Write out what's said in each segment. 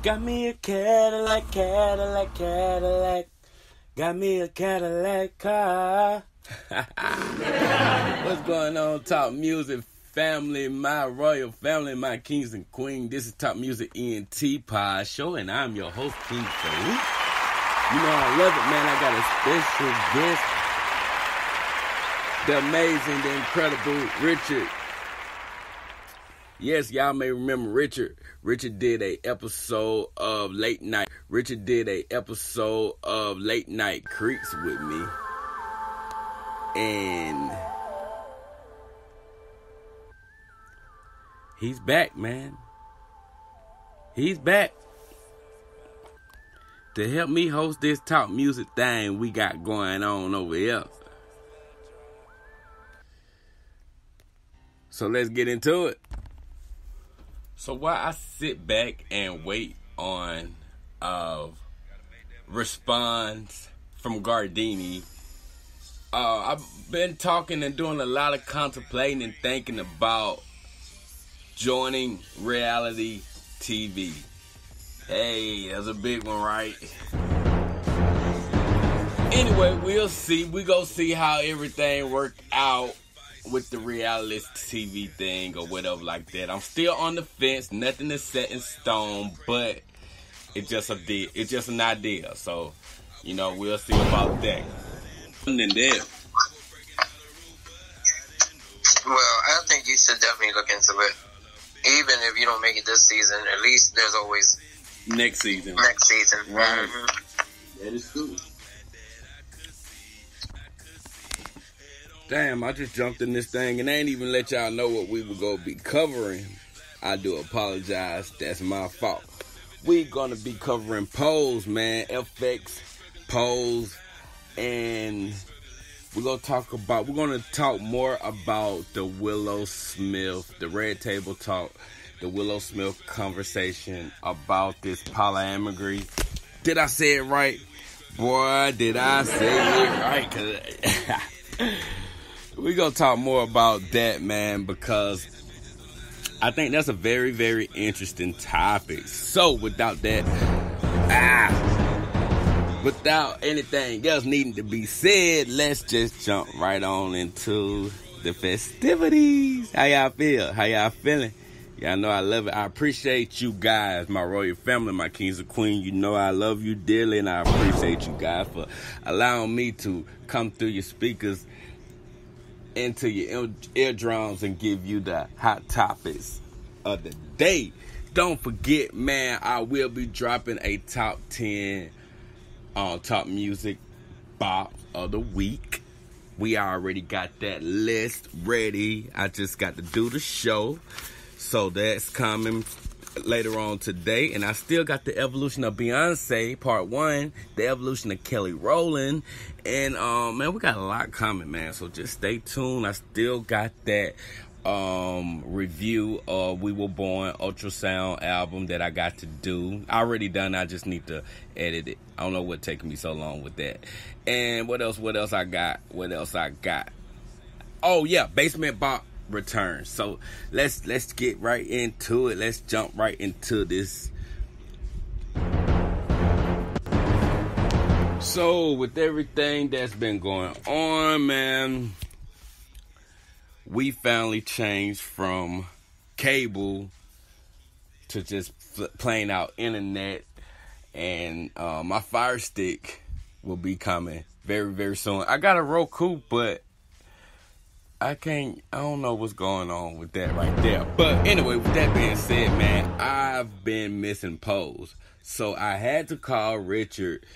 Got me a Cadillac, Cadillac, Cadillac. Got me a Cadillac car. What's going on, Top Music family, my royal family, my kings and queens? This is Top Music ENT Pod Show, and I'm your host, King Philippe. You know I love it, man. I got a special guest, the amazing, the incredible Rickard. Yes, y'all may remember Rickard. Rickard did a episode of Late Night. Rickard did a episode of Late Night Creeks with me. And he's back, man. He's back to help me host this Top Music thing we got going on over here. So let's get into it. So while I sit back and wait on response from Gardini, I've been talking and doing a lot of contemplating and thinking about joining reality TV. Hey, that's a big one, right? Anyway, we'll see. We gonna see how everything work out with the reality TV thing or whatever like that. I'm still on the fence. Nothing is set in stone, but it's just an idea. So, you know, we'll see about that. And then well, I think you should definitely look into it. Even if you don't make it this season, at least there's always next season. Right. Mm-hmm. That is true. Damn, I just jumped in this thing and I ain't even let y'all know what we were going to be covering. I do apologize. That's my fault. We going to be covering polls, man. FX polls. And we're going to talk more about the Willow Smith, the Red Table Talk, the Willow Smith conversation about this polyamory. Did I say it right? Boy, did I say it right? 'Cause we're going to talk more about that, man, because I think that's a very, very interesting topic. So, without anything else needing to be said, let's just jump right on into the festivities. How y'all feel? How y'all feeling? Y'all know I love it. I appreciate you guys, my royal family, my kings and queens. You know I love you dearly, and I appreciate you guys for allowing me to come through your speakers into your eardrums and give you the hot topics of the day. Don't forget, man, I will be dropping a top 10 top music bop of the week. We already got that list ready. I just got to do the show. So that's coming later on today. And I still got the evolution of Beyonce, part 1, the evolution of Kelly Rowland. And, man, we got a lot coming, man. So just stay tuned. I still got that review of We Were Born ultrasound album that I got to do. I already done. I just need to edit it. I don't know what's taking me so long with that. And what else I got? Oh, yeah, Basement Bop returns. So let's get right into it. Let's jump right into this. So with everything that's been going on, man, we finally changed from cable to just plain out internet, and my Fire Stick will be coming very, very soon. I got a Roku, but I don't know what's going on with that right there. But anyway, with that being said, man, I've been missing polls. So I had to call Rickard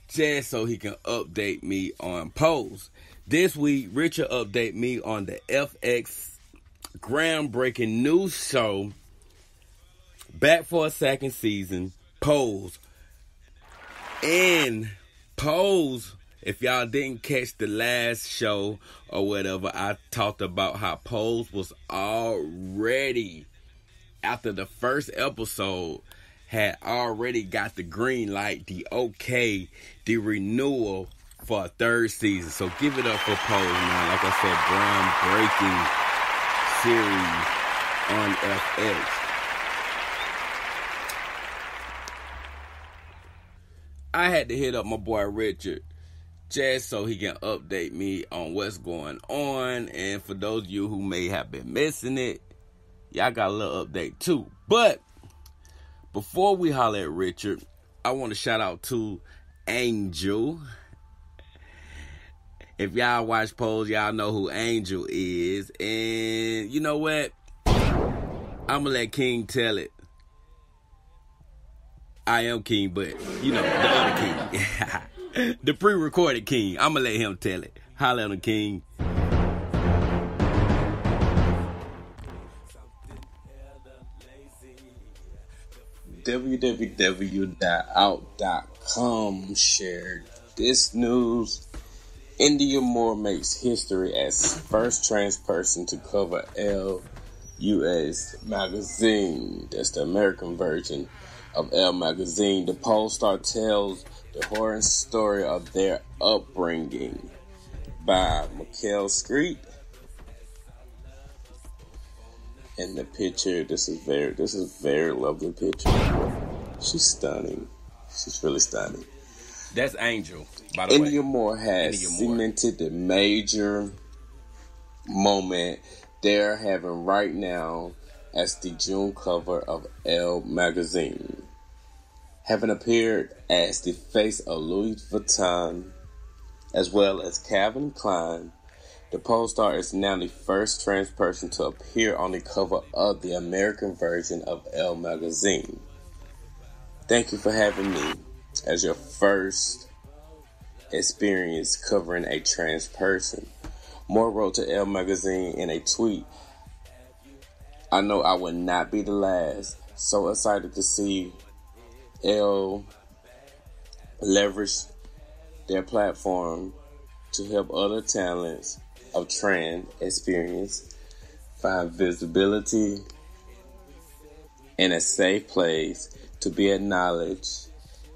just so he can update me on polls. This week, Rickard updated me on the FX groundbreaking news show, back for a second season, Pose. And Pose, if y'all didn't catch the last show or whatever, I talked about how Pose was already, after the first episode, had already got the green light, the okay, the renewal for a third season. So give it up for Pose, man. Like I said, groundbreaking series on FX. I had to hit up my boy Rickard just so he can update me on what's going on. And for those of you who may have been missing it, y'all got a little update too. But before we holler at Rickard, I want to shout out to Angel. If y'all watch Pose, y'all know who Angel is. And you know what? I'm going to let King tell it. I am King, but, you know, the other King. The pre-recorded King. I'm going to let him tell it. Holla at him, King. www.out.com shared this news. India Moore makes history as first trans person to cover Elle US magazine. That's the American version of Elle magazine. The Pole Star tells the horror story of their upbringing by Mikhail Street. And the picture, this is very lovely picture. She's stunning. She's really stunning. That's Angel, by the way. India Moore has cemented the major moment they're having right now as the June cover of Elle magazine. Having appeared as the face of Louis Vuitton, as well as Calvin Klein, the Pole Star is now the first trans person to appear on the cover of the American version of Elle magazine. Thank you for having me as your first experience covering a trans person. Moore wrote to Elle magazine in a tweet, "I know I will not be the last. So excited to see Elle leverage their platform to help other talents of trans experience find visibility in a safe place to be acknowledged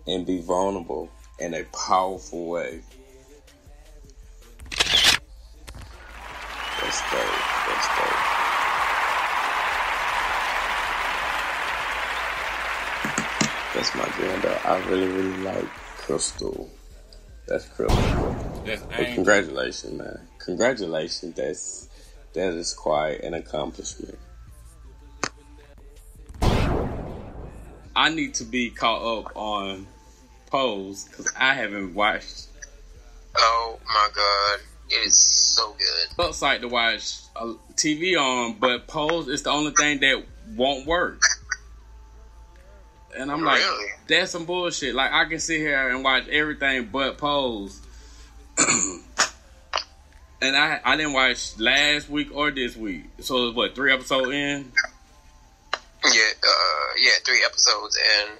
and be vulnerable in a powerful way." That's dope. That's dope. That's my granddaughter. I really like Crystal. That's Crystal. That's But congratulations, man. Congratulations. That is quite an accomplishment. I need to be caught up on Pose because I haven't watched. Oh my god, it is so good. Upside to watch TV on, but Pose is the only thing that won't work. And I'm like, Really? that's some bullshit. Like, I can sit here and watch everything but Pose. And I didn't watch last week or this week. So, what, 3 episodes in? Yeah, 3 episodes in.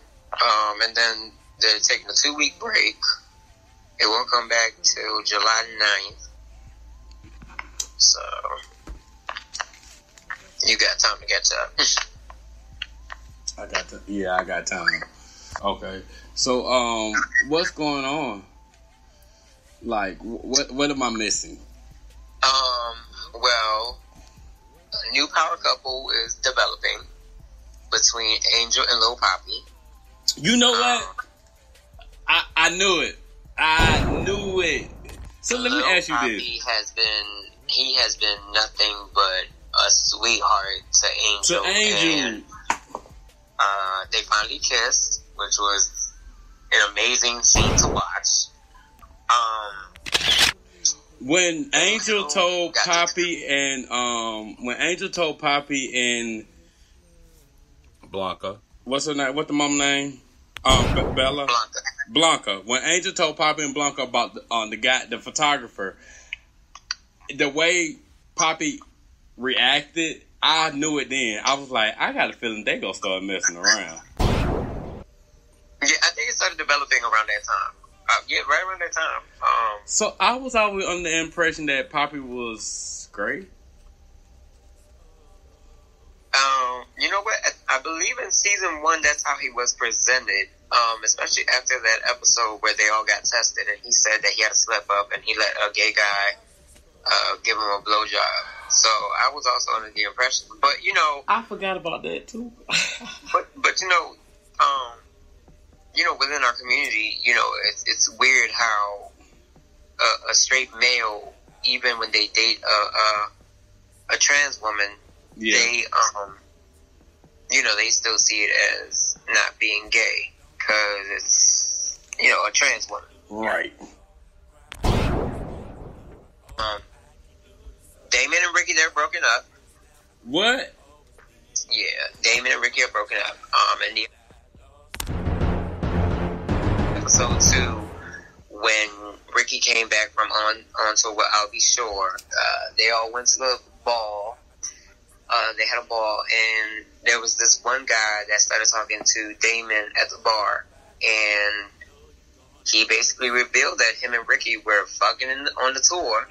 And then they're taking a 2-week break. It won't come back till July 9th. So, you got time to catch up. I got time. Okay. So, what's going on? Like, what am I missing? Well, a new power couple is developing between Angel and Lil Poppy. You know what? I knew it. I knew it. So let me ask you this. He has been nothing but a sweetheart to Angel. And, they finally kissed, which was an amazing scene to watch. When Angel told Poppy and Blanca, what's her name? What the mom name? Bella. Blanca. When Angel told Poppy and Blanca about the photographer, the way Poppy reacted, I knew it then. I was like, I got a feeling they gonna start messing around. Yeah, I think it started developing around that time. Right around that time. So I was always under the impression that Poppy was great. You know what? I believe in season 1, that's how he was presented. Especially after that episode where they all got tested, and he said that he had to slip up, and he let a gay guy give him a blowjob. So I was also under the impression, but you know, I forgot about that too. but you know, within our community, it's weird how a straight male, even when they date a trans woman, they they still see it as not being gay because it's a trans woman. Right. Damon and Ricky, they're broken up. What? Yeah, Damon and Ricky are broken up. And the episode 2, when Ricky came back from on tour with I'll Be Sure, they all went to the ball. They had a ball, and there was this one guy that started talking to Damon at the bar, and he basically revealed that him and Ricky were fucking on the tour.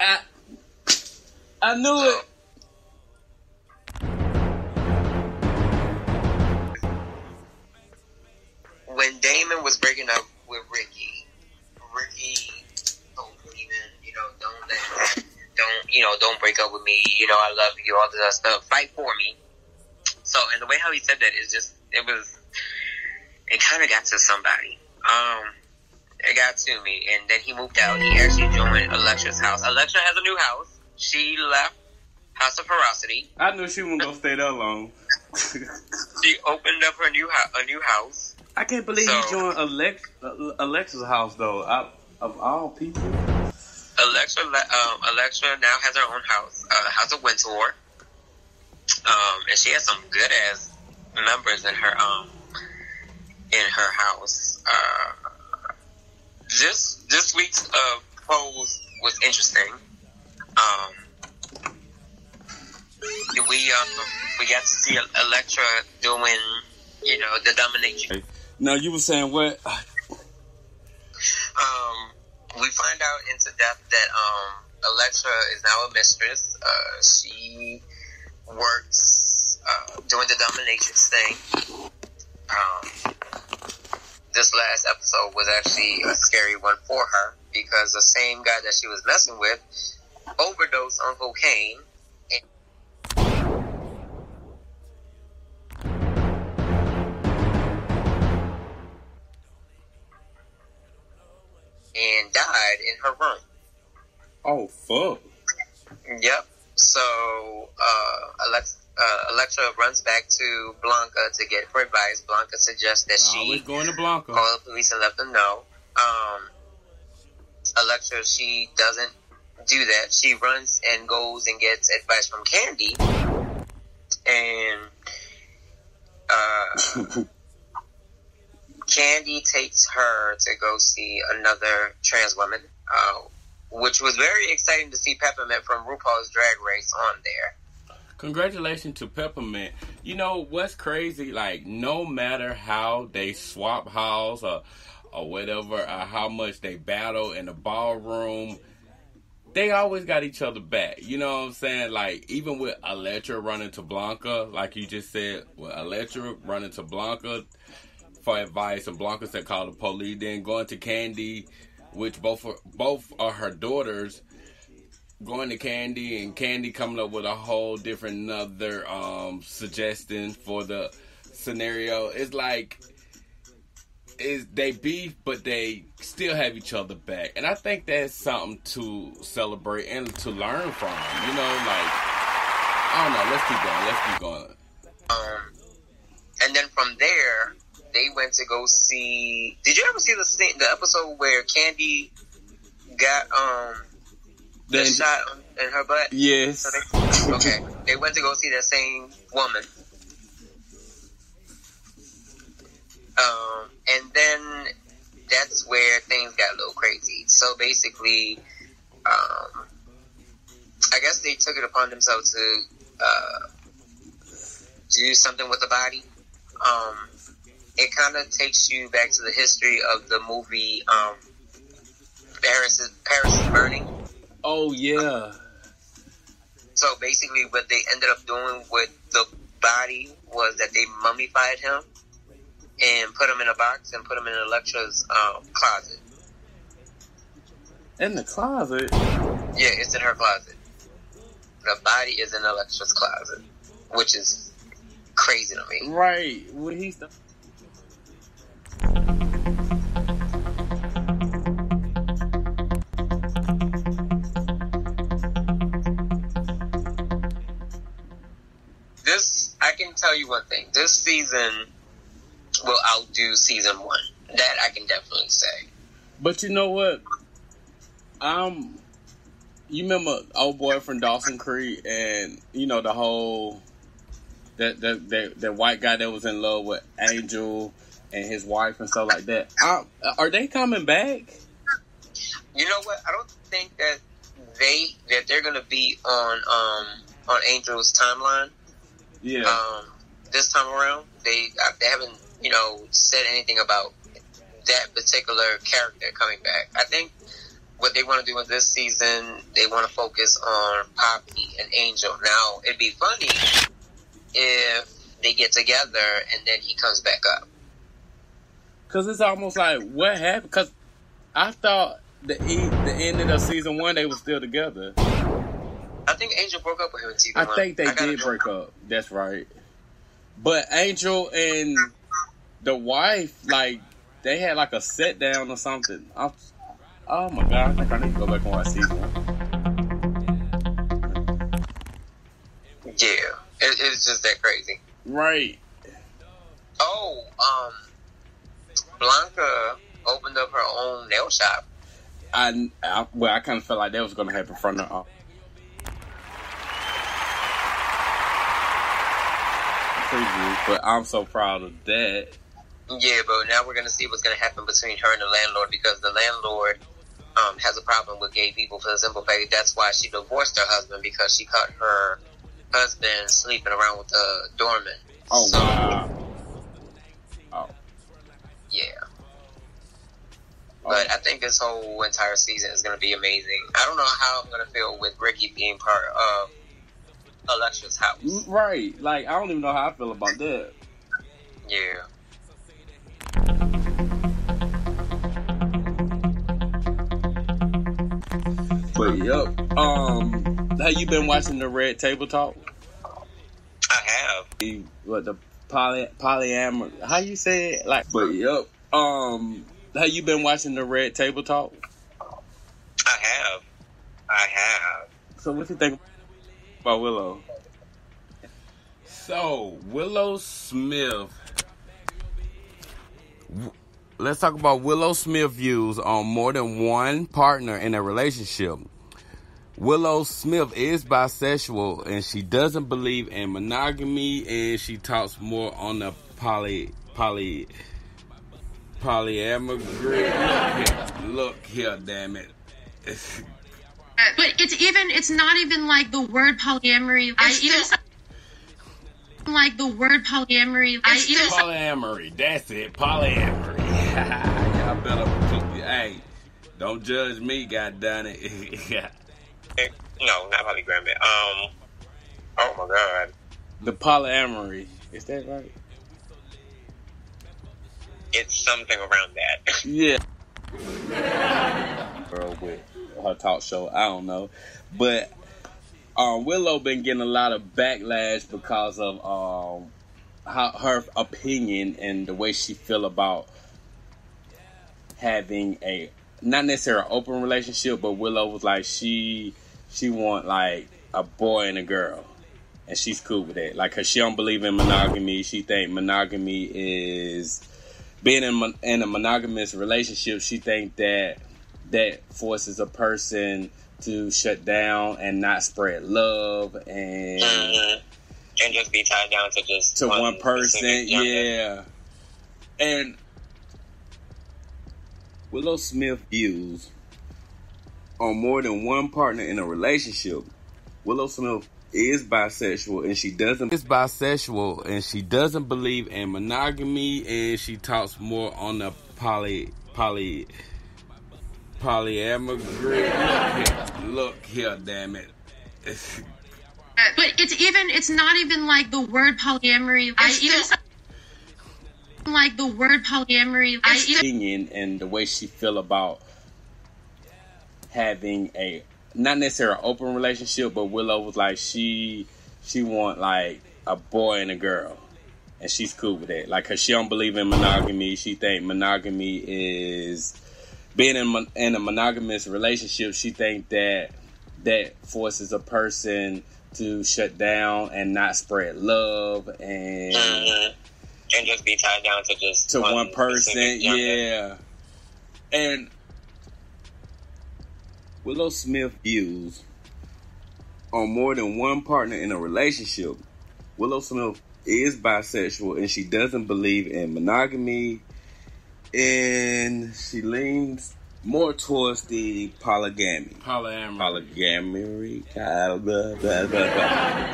I knew it. When Damon was breaking up with Ricky told Damon, don't break up with me. I love you, all this stuff. Fight for me. So, and the way how he said that is just, it kind of got to somebody. It got to me, and then he moved out. He actually joined Electra's house. Electra has a new house. She left House of Ferocity. I knew she wasn't gonna stay that long. She opened up her new house. I can't believe you joined Alexa's house though. Of all people, Electra now has her own house, House of Wintour. And she has some good ass members in her house. This week's pose was interesting. We got to see Electra doing, the domination. No, you were saying what? We find out into depth that Electra is now a mistress. She works doing the dominatrix thing. This last episode was actually a scary one for her because the same guy that she was messing with overdosed on cocaine. And died in her room. Oh, fuck. Yep. So, Electra runs back to Blanca to get her advice. Blanca suggests that she going to Blanca. Call the police and let them know. Electra, she doesn't do that. She runs and goes and gets advice from Candy. And, Candy takes her to go see another trans woman, which was very exciting to see Peppermint from RuPaul's Drag Race on there. Congratulations to Peppermint. You know what's crazy? Like, no matter how they swap halls or whatever, or how much they battle in the ballroom, they always got each other back. You know what I'm saying? Like, even with Electra running to Blanca, like you just said, with Electra running to Blanca for advice, and Blanca said call the police, then going to Candy, which both are her daughters, going to Candy, and Candy coming up with a whole different another suggestion for the scenario. It's like they beef, but they still have each other back, and I think that's something to celebrate and to learn from. I don't know. Let's keep going. And then from there, they went to go see. Did you ever see the episode where Candy got the shot in her butt? Yes. So they went to go see that same woman. And then that's where things got a little crazy. So basically, I guess they took it upon themselves to do something with the body. It kind of takes you back to the history of the movie Paris is Burning. Oh, yeah. So basically what they ended up doing with the body was that they mummified him and put him in a box and put him in Electra's closet. In the closet? Yeah, it's in her closet. The body is in Electra's closet, which is crazy to me. Right. What he's done. I can tell you one thing. This season will outdo season 1. That I can definitely say. But you know what? You remember old boy from Dawson Creek, and you know the whole that white guy that was in love with Angel and his wife and stuff like that. Are they coming back? You know what? I don't think that they're gonna be on Angel's timeline. Yeah. This time around, they haven't said anything about that particular character coming back. I think what they want to do in this season, they want to focus on Poppy and Angel. Now, it'd be funny if they get together and then he comes back up. Because it's almost like, what happened? Because I thought the ending of season 1, they were still together. I think Angel broke up with him in season 1. I think they did break up. That's right. But Angel and the wife, like, they had like a sit down or something. Oh my God, I think I need to go back and watch season 1. Yeah, it's just that crazy. Right. Oh, Blanca opened up her own nail shop. I kind of felt like that was going to happen from the preview, but I'm so proud of that. Yeah, but now we're going to see what's going to happen between her and the landlord, because the landlord has a problem with gay people for the simple fact that's why she divorced her husband, because she caught her husband sleeping around with a doorman. Oh, so, wow. Oh. Yeah. But I think this whole entire season is going to be amazing. I don't know how I'm going to feel with Ricky being part of Electra's house. Right. Like, I don't even know how I feel about that. Yeah. But yep. Have you been watching the Red Table Talk? I have. The polyamory? How you say it? Like, but yep. Have you been watching the Red Table Talk? I have. So what you think about Willow? So Willow Smith. Let's talk about Willow Smith views on more than one partner in a relationship. Willow Smith is bisexual and she doesn't believe in monogamy, and she talks more on the polyamory. Look here, damn it. But it's not even like the word polyamory. Polyamory, that's it, polyamory. Y'all better hey, don't judge me, goddamn it. No, not polygram. Oh my God. The polyamory. Is that right? It's something around that. Yeah. Girl with her talk show, I don't know. But Willow been getting a lot of backlash because of how her opinion and the way she feel about having a not necessarily an open relationship, but Willow was like she want like a boy and a girl, and she's cool with that. Like, cause she don't believe in monogamy. She think monogamy is being in a monogamous relationship. She think that forces a person to shut down and not spread love and just be tied down to just one person. Yeah, and Willow Smith views on more than one partner in a relationship. Willow Smith is bisexual and she doesn't believe in monogamy, and she talks more on the polyamory. Look here, damn it. But it's not even like the word polyamory. Opinion and the way she feel about having a not necessarily an open relationship, but Willow was like she want like a boy and a girl, and she's cool with that. Like, cause she don't believe in monogamy. She think monogamy is being in a monogamous relationship. She think that forces a person to shut down and not spread love and and just be tied down to just one person. Yeah. And Willow Smith views on more than one partner in a relationship. Willow Smith is bisexual and she doesn't believe in monogamy, and she leans more towards the polyamory.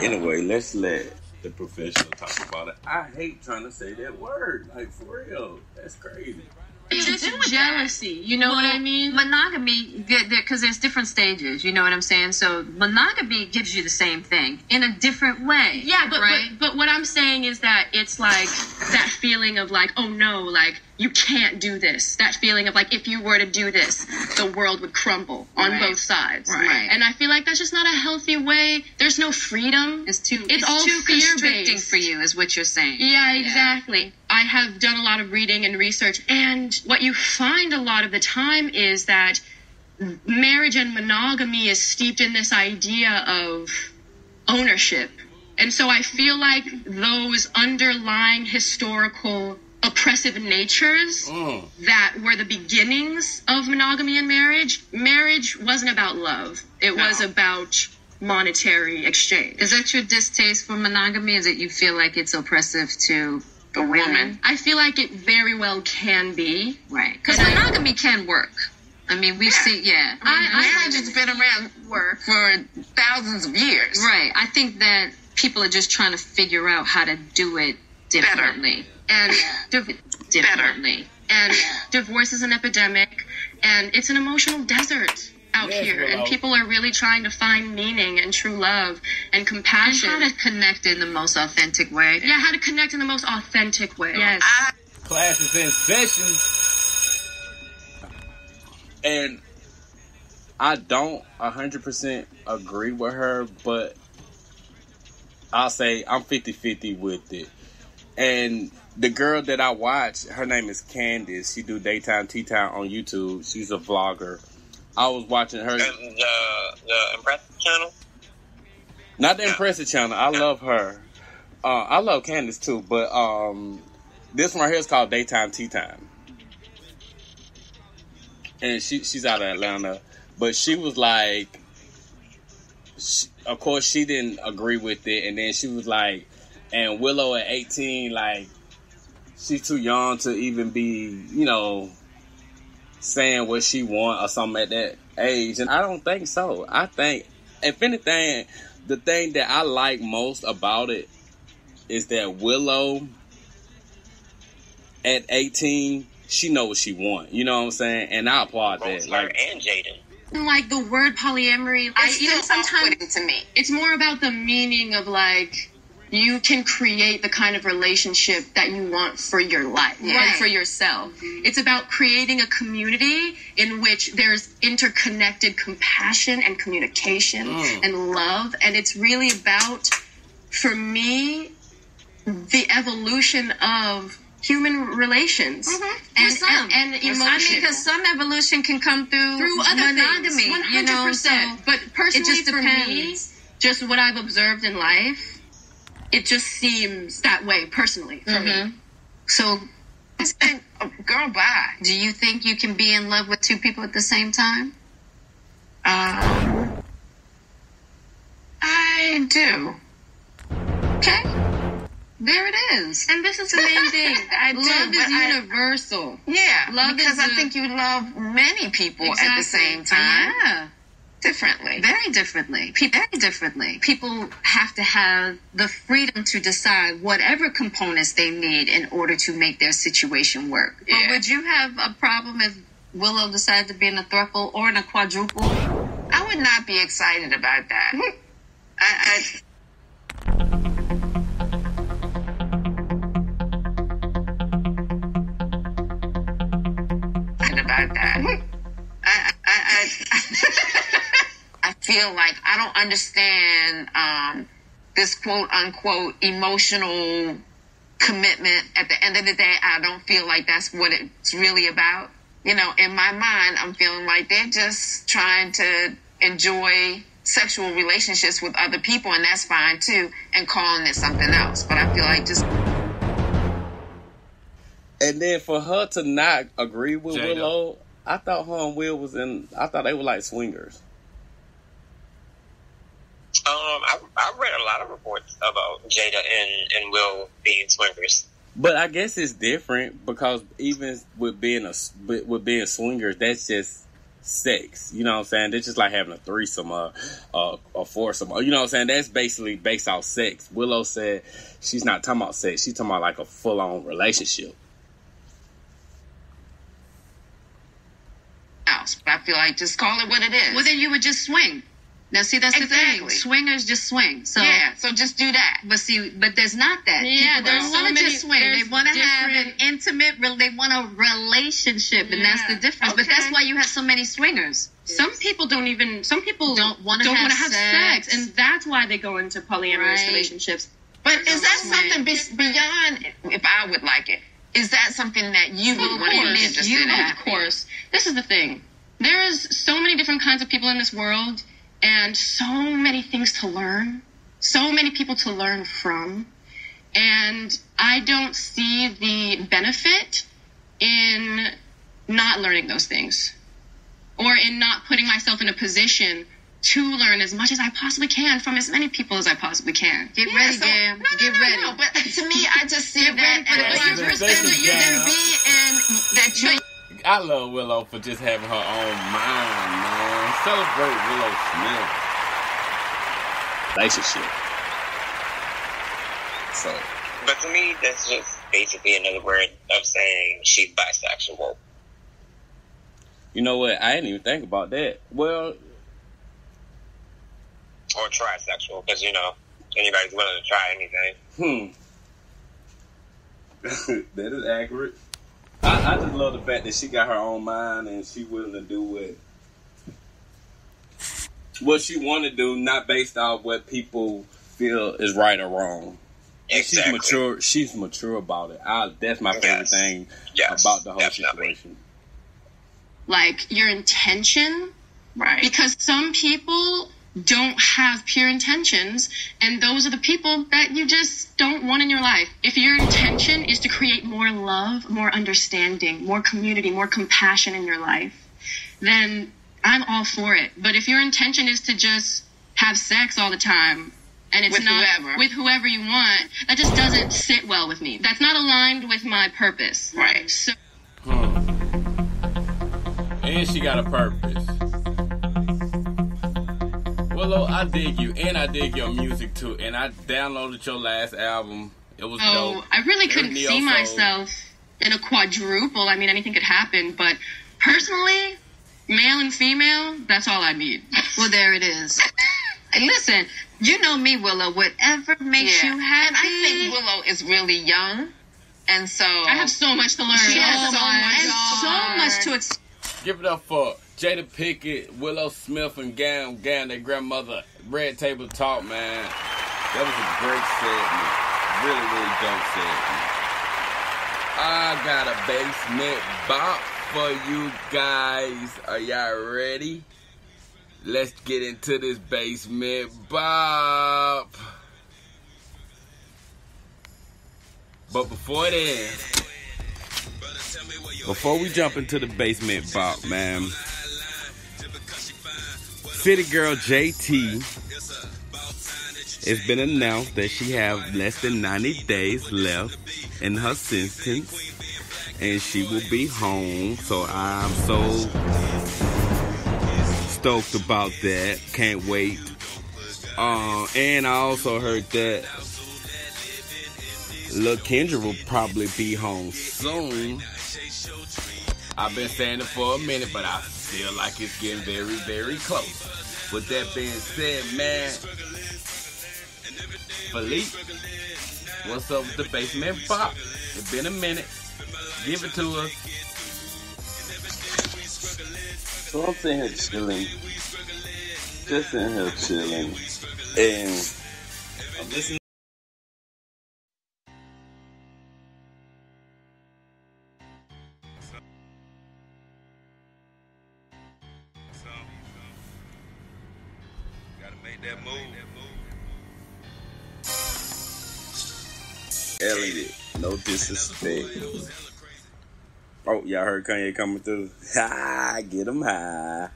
Anyway, let's let the professional talk about it. I hate trying to say that word. Like, for real. That's crazy. It's just jealousy, you know what I mean? Monogamy, because there's different stages, you know what I'm saying? So monogamy gives you the same thing in a different way. Yeah, but what I'm saying is that it's like that feeling of like, oh no, like you can't do this. That feeling of like if you were to do this, the world would crumble on both sides. Right. And I feel like that's just not a healthy way. There's no freedom. It's too all constricting fear-based for you, is what you're saying. Yeah, exactly. I have done a lot of reading and research, and what you find a lot of the time is that marriage and monogamy is steeped in this idea of ownership. And so I feel like those underlying historical oppressive natures that were the beginnings of monogamy and marriage wasn't about love. It was about monetary exchange. Is that your distaste for monogamy? Is it you feel like it's oppressive to the woman? I feel like it very well can be. Right. Because monogamy can work. I mean, we've seen, marriage has been around for thousands of years. Right. I think that people are just trying to figure out how to do it differently. And divorce is an epidemic, and it's an emotional desert out here, and people are really trying to find meaning and true love and compassion. And how to connect in the most authentic way. Yeah, how to connect in the most authentic way. Yes. Class is in session. And I don't 100% agree with her, but I'll say I'm 50-50 with it. And the girl that I watch, her name is Candace. She do Daytime Tea Time on YouTube. She's a vlogger. I was watching her. The Impressive channel? Not the Impressive channel. I love her. I love Candace too, but this one right here is called Daytime Tea Time. And she's out of Atlanta. But she was like, of course she didn't agree with it. And then she was like, and Willow at 18, like, she's too young to even be, saying what she want or something at that age. And I don't think so. I think, if anything, the thing that I like most about it is that Willow at 18, she know what she want. You know what I'm saying? And I applaud that. Her and Jaden. Like the word polyamory, sometimes to me, it's more about the meaning of like, you can create the kind of relationship that you want for your life and for yourself. It's about creating a community in which there's interconnected compassion and communication and love. And it's really about, for me, the evolution of human relations and emotion. I mean, because some evolution can come through other monogamy, things, 100%. But personally, it just for depends. me, just what I've observed in life, it just seems that way personally for me. So, girl, bye. Do you think you can be in love with two people at the same time? I do. Okay. There it is. And this is the main thing. Love is universal. Yeah, love because I think you love many people at the same time. Yeah. Differently. Very differently. Very differently. People have to have the freedom to decide whatever components they need in order to make their situation work. Yeah. But would you have a problem if Willow decided to be in a throuple or in a quadruple? I would not be excited about that. I feel like I don't understand this quote unquote emotional commitment. At the end of the day, I don't feel like that's what it's really about. In my mind, I'm feeling like they're just trying to enjoy sexual relationships with other people, and that's fine too, and calling it something else. But I feel like just... And then for her to not agree with Jada. Willow, I thought her and Will I thought they were like swingers. I read a lot of reports about Jada and Will being swingers. But I guess it's different because even with being swingers, that's just sex. You know what I'm saying? That's just like having a threesome or a foursome. You know what I'm saying? That's basically based off sex. Willow said she's not talking about sex. She's talking about like a full-on relationship. But I feel like just call it what it is. Well, then you would just swing. Now, see, that's the thing. Exactly. Swingers just swing. So yeah, so just do that. But there's not that. Yeah, People there's don't so want to many- just swing. They there's want to have an different- intimate, they want a relationship, and that's the difference. But that's Okay. why you have so many swingers. Some people don't want to have have sex, and that's why they go into polyamorous Right. relationships. But is that Swing. something beyond, if I would like it, is that something that you would Of want to be course, interested in? of course. This is the thing. There is so many different kinds of people in this world, and so many things to learn, so many people to learn from, and I don't see the benefit in not learning those things, or in not putting myself in a position to learn as much as I possibly can from as many people as I possibly can. Get ready, Gam. Get ready. No, but to me, I just see that ready for as the a worst person thing, that you can Gam. be, and that you... I love Willow for just having her own mind, man. Celebrate Willow Smith. Relationship. So, But to me, that's just basically another word of saying she's bisexual. you know what? I didn't even think about that. Well, Or trisexual, because, anybody's willing to try anything. that is accurate. I just love the fact that she got her own mind and she willing to do what she want to do, not based off what people feel is right or wrong. And Exactly. She's mature about it. That's my favorite Yes. thing Yes, about the whole definitely. situation. Like, your intention, Right. because some people don't have pure intentions, and those are the people that you just don't want in your life. If your intention is to create more love, more understanding, more community, more compassion in your life, then I'm all for it. But if your intention is to just have sex all the time, and it's With not whoever. with whoever you want, that just doesn't sit well with me. That's not aligned with my purpose. Right. So And she got a purpose. Willow, I dig you, and I dig your music too. And I downloaded your last album. It was dope. I really couldn't Very see neo-soul. myself in a quadruple. I mean, anything could happen, but personally, male and female, that's all I need. Well, there it is. Hey, listen, you know me, Willow. Whatever makes you happy. And I think Willow is really young, and so... I have so much to learn. She has Oh so my much. God. so much to experience. Give it up for Jada Pickett, Willow Smith, and Gam, their grandmother. Red Table Talk, man. That was a great segment. Really, really dope segment. I got a basement bop for you guys. Are y'all ready? Let's get into this basement bop. But before then, before we jump into the basement bop, man, City Girl JT, it's been announced that she have less than 90 days left in her sentence, and she will be home. So I'm so stoked about that. Can't wait. And I also heard that Lil Kendra will probably be home soon. I've been saying it for a minute, but I feel like it's getting very, very close. With that being said, man, Philippe, what's up with the basement pop? It's been a minute. Give it to us. So I'm sitting here chilling. Just sitting here chilling. And I'm listening. Make that move. Elliot, no disrespect. Oh, y'all heard Kanye coming through? Ha, get him high.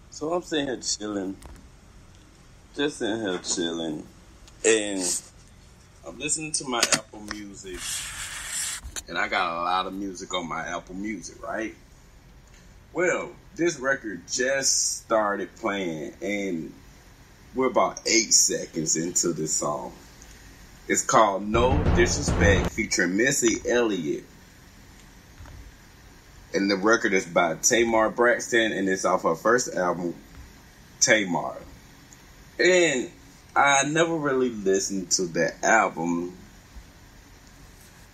So I'm sitting here chilling. Just sitting here chilling. And I'm listening to my Apple Music. And I got a lot of music on my Apple Music, right? Well, this record just started playing. And we're about 8 seconds into this song. It's called No Disrespect featuring Missy Elliott. And the record is by Tamar Braxton and it's off her first album, Tamar. And I never really listened to that album.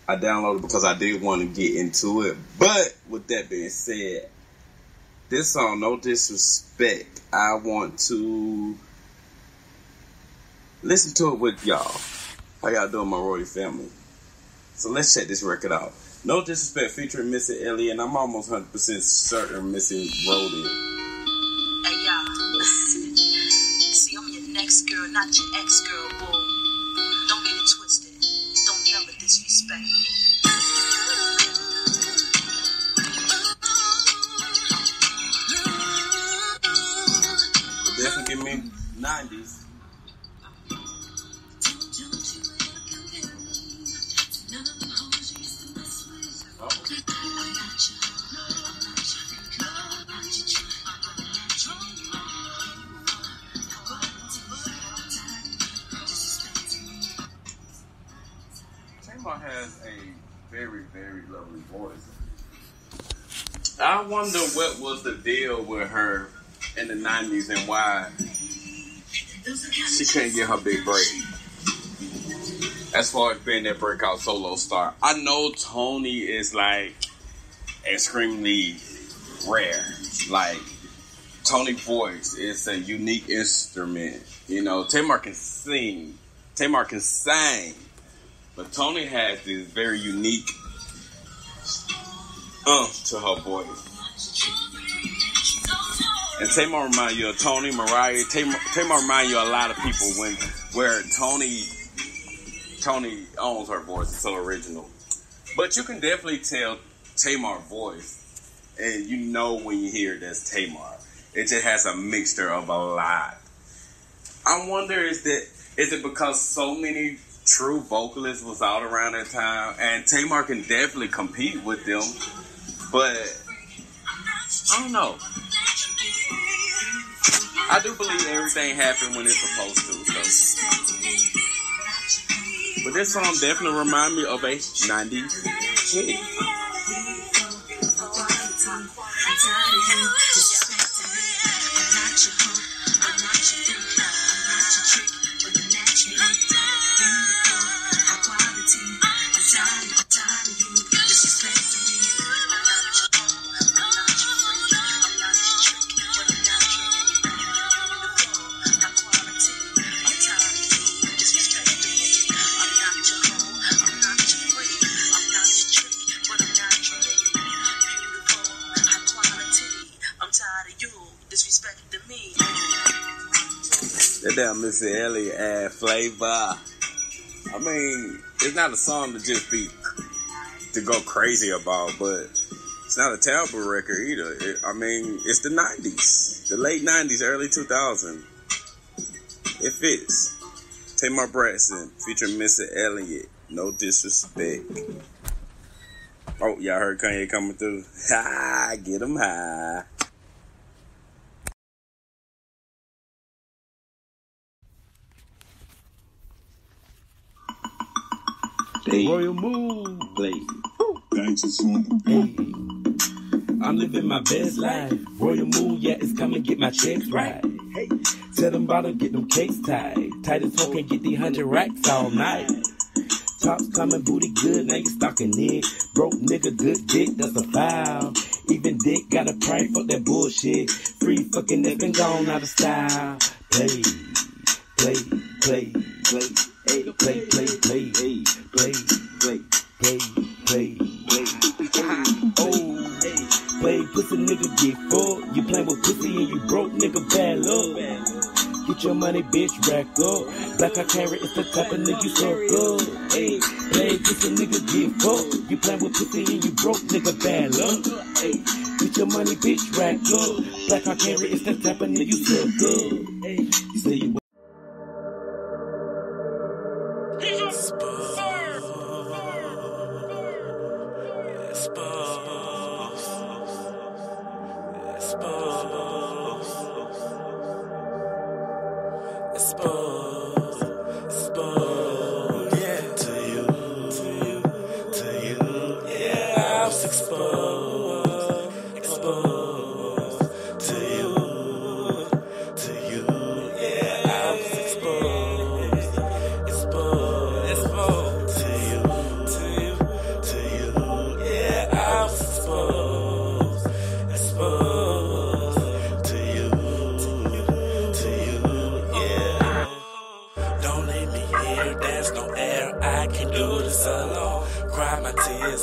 I downloaded it because I did want to get into it. But with that being said, this song, No Disrespect, I want to listen to it with y'all. How y'all doing, my royal family? So let's check this record out. No Disrespect featuring Missy Elliott, and I'm almost 100% certain Missy wrote it. Hey y'all, see I'm your next girl, not your ex-girl, boo. Don't get it twisted. Don't never disrespect me. Definitely give me 90s. Tamar has a very, very lovely voice. I wonder what was the deal with her in the 90s and why she couldn't get her big break. As far as being that breakout solo star. I know Tony is like extremely rare. Like Tony's voice is a unique instrument. You know, Tamar can sing. Tamar can sing. But Tony has this very unique to her voice. And Tamar reminds you of Tony, Mariah. Tamar reminds you of a lot of people where Tony owns her voice. It's so original. But you can definitely tell Tamar's voice. And you know when you hear it, that's Tamar. It just has a mixture of a lot. I wonder, is it because so many true vocalists was out around that time? And Tamar can definitely compete with them. But I don't know. I do believe everything happened when it's supposed to. So. But this song definitely reminds me of a 90s hit. That damn Missy Elliott add flavor. I mean, it's not a song to go crazy about, but it's not a terrible record either. It's the 90s, the late 90s, early 2000s. It fits. Tamar Braxton featuring Missy Elliott. No Disrespect. Oh, y'all heard Kanye coming through? Ha, get him high. Hey. Royal Moon, play. Hey. I'm living my best life. Royal Moon, yeah, it's come and get my checks right. Hey. Tell them about to get them cakes tied. Tight as fuck and get these 100 racks all night. Tops coming, booty good, now you stalking it. Broke nigga, good dick, that's a foul. Even dick got a price, fuck that bullshit. Free fucking that been gone out of style. Play, play, play, play. Hey, play, play, play, hey, play, play, play, play, play. Oh, play, pussy nigga get full. You playing with money, bitch, rack up. Black I carry, it's the type of nigga you so good. Hey, play just a nigga get fucked. You play with pussy and you broke, nigga, bad luck. Hey, get your money, bitch, rack up. Black I carry, it's the type of nigga you so good. Hey, you say you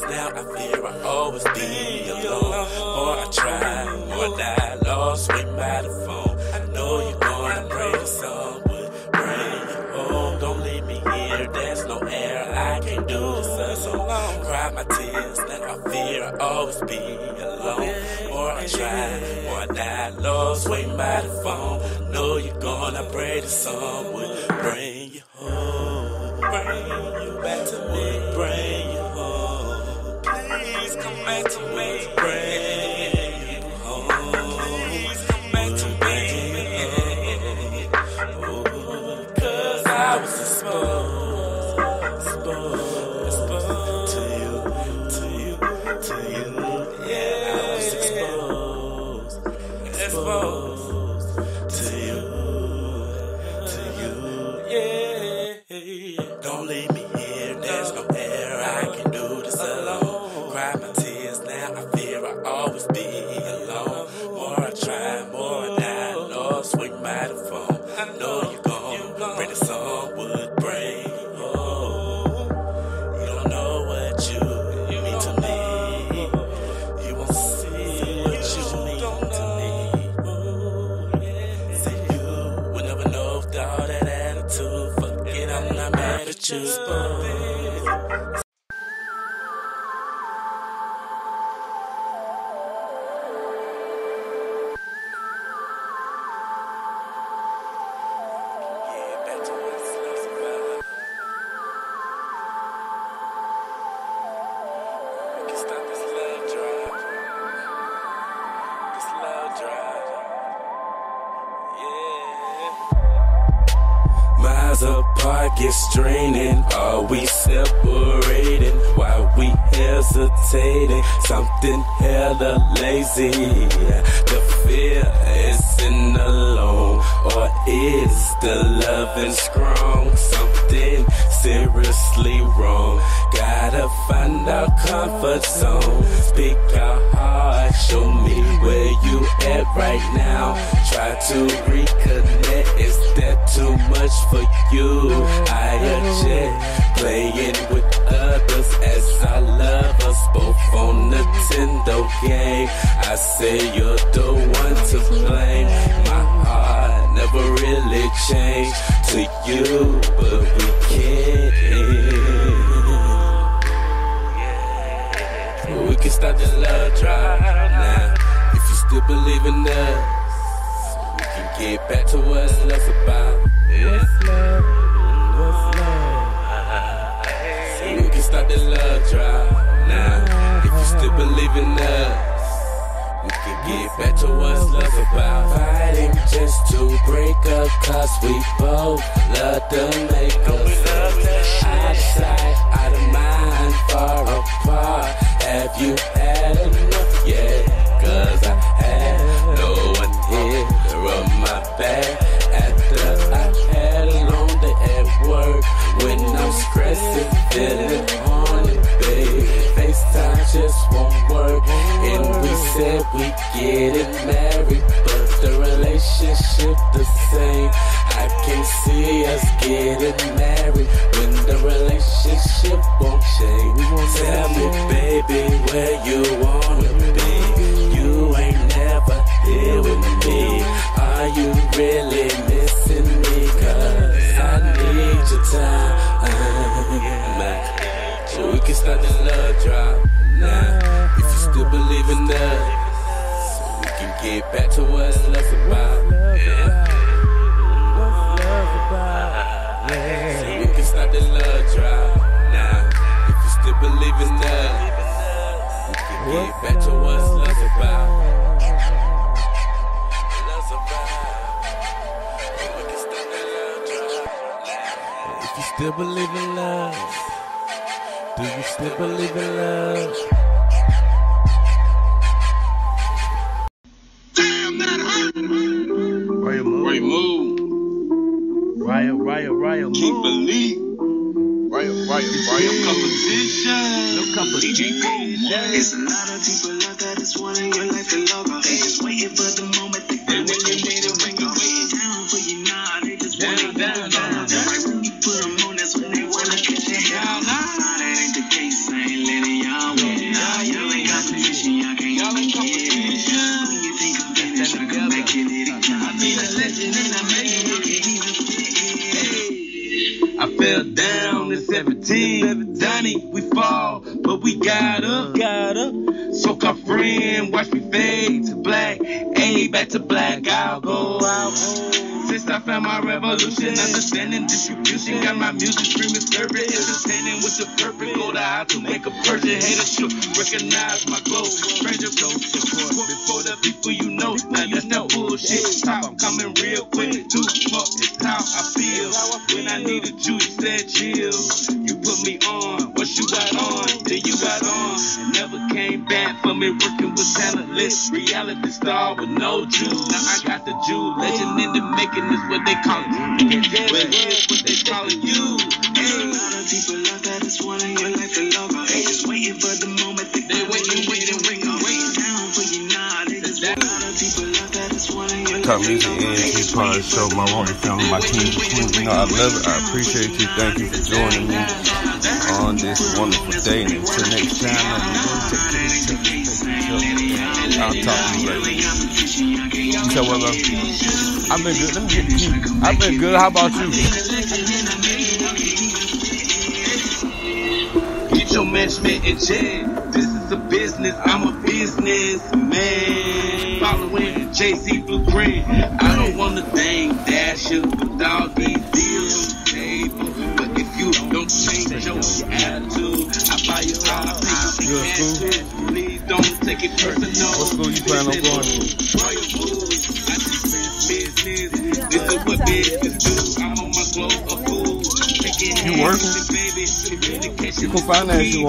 now I fear I'll always be alone. More I try, more that I lost. Swing by the phone. I know you're gonna pray the song would bring you home. Don't leave me here, there's no air. I can't do this alone. Cry my tears, now I fear I'll always be alone. More I try, more that I lost. Swing by the phone. I know you're gonna pray the song would bring you home. Bring you back to me, bring you home. Please come back to me, bring you home. Please come back to me. Oh, 'cause I was exposed to you. Yeah, I was exposed to you. Yeah. Don't leave me here, there's no air. I can do this alone. Cry my tears, now I fear I'll always be alone. More I try, more I die, Lord, swing by the phone. I know you're gone, pray the song would bring you home. You don't know what you mean to me. You won't see what you mean to me. Say you will never know with all that attitude. Fuck it, I'm not mad at you. Apart, gets straining. Are we separating? While we hesitating? Something hella lazy. The fear is in alone, or is the loving strong? Something seriously wrong. Gotta find our comfort zone. Speak our heart, show me where you at right now. Try to reconnect. Is that too much for you? I admit playing with others as I love us both on Nintendo game. I say you're the one to blame. My heart never really changed to you, but we can't. We can start the love drive now. If you still believe in us, we can get back to what love's about. What's love? What's love? So we can start the love drive now. If you still believe in us, we can get back to what love's about. Fighting just to break up, 'cause we both love to make us out of sight, out of mind, far apart. Have you had enough yet? 'Cause I had no one here on my back. After I had a long day at work, when I'm stressing, feeling haunted, babe, FaceTime just won't work. And we said we getting married, but the relationship the same. I can't see us getting married when the relationship won't change. Tell me, baby, where you wanna be? You ain't never here with me. Are you really missing me? can start the love drop now. If you still believe in us, so we can get back to what love's about. So we can start the love drop now. If you still believe in us, we can get back to what love's about. Still believe in love? Do you still believe in love? Damn, that hurt. Raya move. Raya move. Keep believe. Raya. No competition. It's a lot of people out there that's wanting your life to log off. They just waiting for the moment they find that you made it ring off. Down for you now, they just want it down. Right when you put them on, that's when they wanna cut your head off. Nah, that ain't the case, I ain't letting y'all win. Y'all ain't competition, y'all can't even get it. When you think I'm finished, I come back and hit it. I be a legend and I make it, you can't even fit it. I fell down at 17. Donnie, we fall, but we got up. So-called friend, watch me fade to black. Hey, back to black, I'll go out. Since I found my revolution, understanding distribution, got my music streaming, serving, entertaining with the purpose. Go to how to make a purchase. Haters should recognize my glow. Stranger flow, support before the people you know. Now that's that bullshit talk. I'm coming real quick. Too fuck is how I feel. When I needed you, you said chill. You put me on. What you got on? Then you got on. And never came back for me working with talentless reality star with no juice. Now I got the Jew. Legend in the making is what they call it. What they calling you. There's a lot of people out there that's wanting your life to log off. They just waiting for the moment they waiting ring off. Down for you now, they just want a lot of people out there that's wanting your life to log off. Music is part of the show. My Roman family, my kings and queens. You know I love it. I appreciate you. Thank you for joining me on this wonderful day. And until next time, I'll talk to you later. You said what, love? I've been good. Let me get to you. I've been good. How about you? Get your management in check. This is a business. I'm a businessman. Following JC Blueprint. I don't want to think dash you with all these deals on the table. But if you don't change your attitude, I buy you all the things. Please don't take it personal. What school you plan on going to? This is what business do. I'm on my glow of food. You working? You can find that if you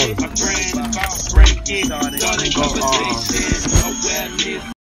want.